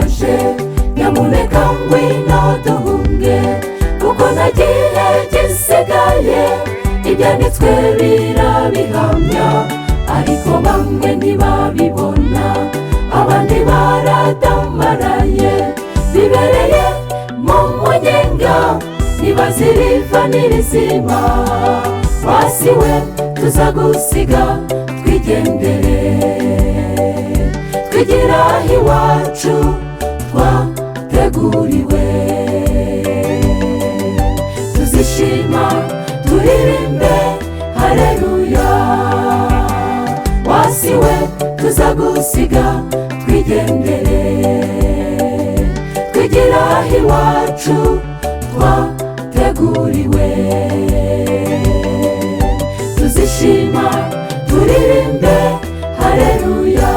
uraje, nyamuneka ngwino duhunge, kuko nta gihe gisigaye. Ibyanditswe birabihamya, ariko bamwe ntibabibona, abandi baradamaraye, bibereye mu munyenga, ntibaziriva n'irizima. Wasiwe tuzagusiga twigendere, twigira iwacu twateguriwe. Tuzishima turirimbe haleluya. Wasiwe tuzagusiga twigendere, twigira iwacu twateguriwe. Tuzishima turirimbe haleluya.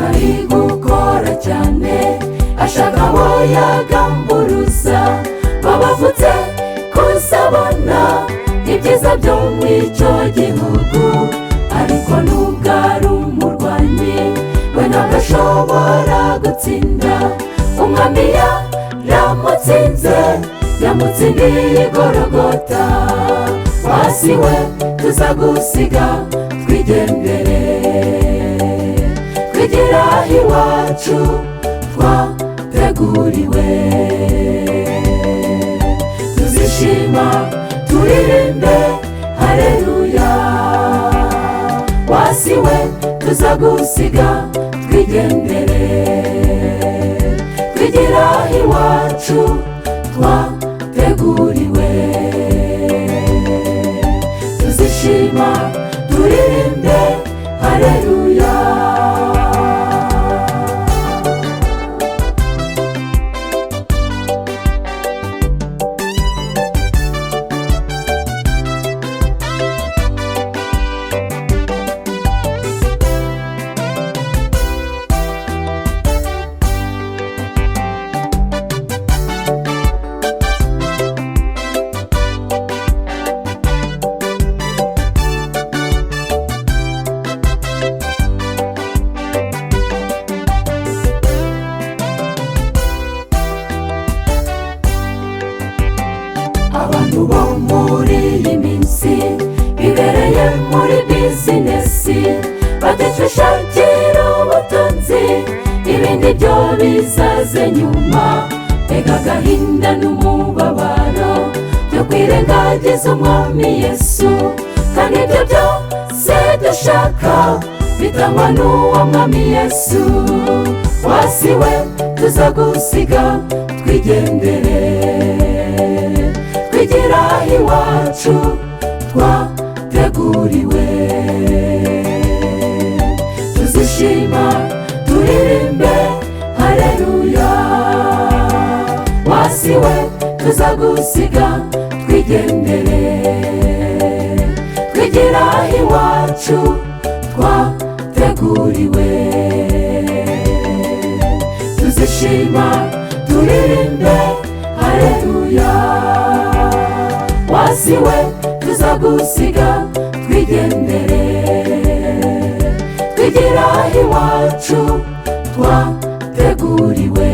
Ari gukora cyane, ashaka abo yagamburuza, babavutse kuzabona ibyiza byo mu icyo gihugu. Ariko nubwo ari umurwanyi, we ntabwo ashobora gutsinda. Umwami yaramutsinze, yamutsindiye i Gologota. Wasiwe tuzagusiga twigendere, twigira iwacu twateguriwe. Tuzishima turirimbe haleluya. Wasiwe tuzagusiga twigendere, twigira iwacu twateguriwe. Tuzishima turirimbe haleluya. Abantu bo muri iyi minsi bibereye muri bizinesi, badashakira ubutunzi, ibindi byo bizaze nyuma. Ega agahinda n'umubabaro byo kwirengagiza umwami Yesu, kandi ibyo byose dushaka bitangwa n'uwo mwami Yesu. Wasiwe tuzagusiga twigendere, twigira iwacu twateguriwe. Tuzishima turirimbe haleluya. Wasiwe tuzagusiga twigendere, twigira iwacu twateguriwe. Tuzishima turirimbe haleluya. Wasiwe tuzagusiga twigendere, twigira iwacu twateguriwe.